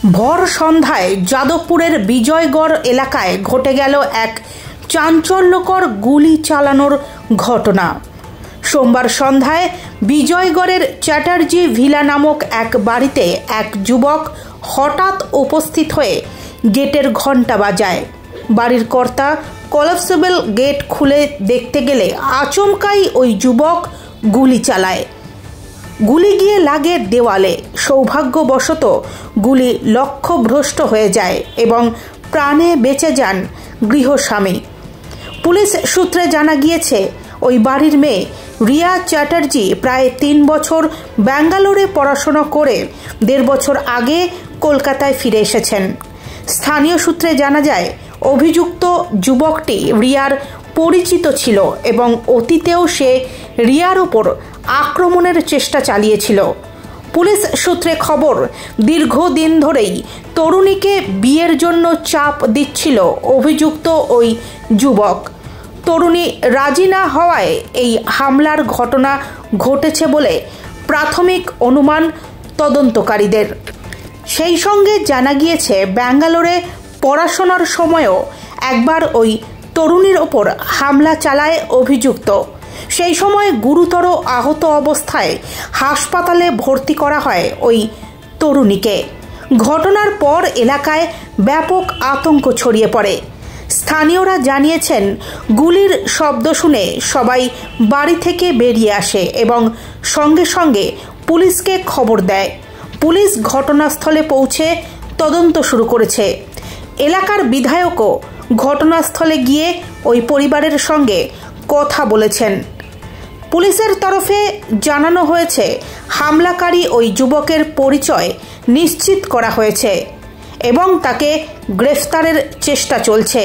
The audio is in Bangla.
ভর সন্ধ্যায় যাদবপুরের বিজয়গড় এলাকায় ঘটে গেল এক চাঞ্চল্যকর গুলি চালানোর ঘটনা। সোমবার সন্ধ্যায় বিজয়গড়ের চ্যাটার্জি ভিলা নামক এক বাড়িতে এক যুবক হঠাৎ উপস্থিত হয়ে গেটের ঘণ্টা বাজায়। বাড়ির কর্তা কলাপসেবল গেট খুলে দেখতে গেলে আচমকাই ওই যুবক গুলি চালায়। গুলি গিয়ে লাগে দেওয়ালে। সৌভাগ্যবশত গুলি লক্ষ্যভ্রষ্ট হয়ে যায় এবং প্রাণে বেঁচে যান গৃহস্বামী। পুলিশ সূত্রে জানা গিয়েছে, ওই বাড়ির মেয়ে রিয়া চ্যাটার্জি প্রায় 3 বছর ব্যাঙ্গালোরে পড়াশোনা করে 1.5 বছর আগে কলকাতায় ফিরে এসেছেন। স্থানীয় সূত্রে জানা যায়, অভিযুক্ত যুবকটি রিয়ার পরিচিত ছিল এবং অতীতেও সে রিয়ার ওপর আক্রমণের চেষ্টা চালিয়েছিল। পুলিশ সূত্রে খবর, দীর্ঘদিন ধরেই তরুণীকে বিয়ের জন্য চাপ দিচ্ছিল অভিযুক্ত ওই যুবক। তরুণী রাজি না হওয়ায় এই হামলার ঘটনা ঘটেছে বলে প্রাথমিক অনুমান তদন্তকারীদের। সেই সঙ্গে জানা গিয়েছে, ব্যাঙ্গালোরে পড়াশোনার সময়ও একবার ওই তরুণীর ওপর হামলা চালায় অভিযুক্ত। সেই সময় গুরুতর আহত অবস্থায় হাসপাতালে ভর্তি করা হয় ওই তরুণীকে। ঘটনার পর এলাকায় ব্যাপক আতঙ্ক ছড়িয়ে পড়ে। স্থানীয়রা জানিয়েছেন, গুলির শব্দ শুনে সবাই বাড়ি থেকে বেরিয়ে আসে এবং সঙ্গে সঙ্গে পুলিশকে খবর দেয়। পুলিশ ঘটনাস্থলে পৌঁছে তদন্ত শুরু করেছে। এলাকার বিধায়কও ঘটনাস্থলে গিয়ে ওই পরিবারের সঙ্গে কথা বলেছেন। পুলিশের তরফে জানানো হয়েছে, হামলাকারী ওই যুবকের পরিচয় নিশ্চিত করা হয়েছে এবং তাকে গ্রেফতারের চেষ্টা চলছে।